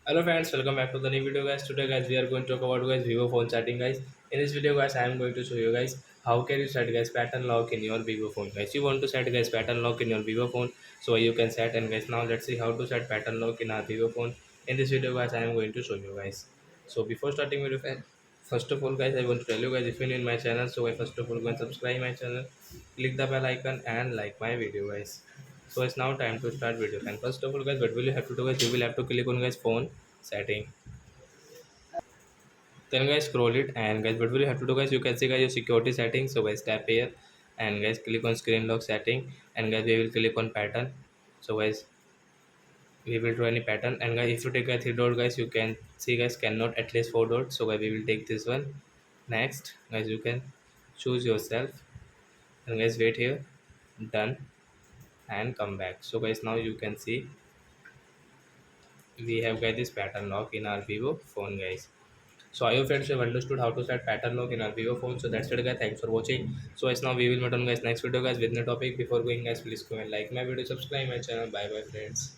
Hello friends, welcome back to the new video guys. Today guys we are going to talk about guys Vivo phone setting guys. In this video guys I am going to show you guys how can you set guys pattern lock in your Vivo phone guys. You want to set guys pattern lock in your Vivo phone, so you can set. And guys now let's see how to set pattern lock in our Vivo phone. In this video guys I am going to show you guys. So before starting video first of all guys I want to tell you guys, if you're new in my channel, so guys first of all go and subscribe my channel, click the bell icon and like my video guys. So it's now time to start video. And first of all guys, what will you have to do guys, you will have to click on guys phone setting. Then guys scroll it, and guys what will you have to do guys, you can see guys your security settings. So guys tap here and guys click on screen lock setting, and guys we will click on pattern. So guys we will draw any pattern, and guys if you take a three dot guys, you can see guys cannot at least four dots. So guys we will take this one. Next guys you can choose yourself, and guys wait here, done, and come back. So guys now you can see we have got this pattern lock in our Vivo phone guys. So I hope friends you have understood how to set pattern lock in our Vivo phone. So that's it guys, thanks for watching. So as now we will meet on guys next video guys with new topic. Before going guys, please go and like my video, subscribe my channel. Bye bye friends.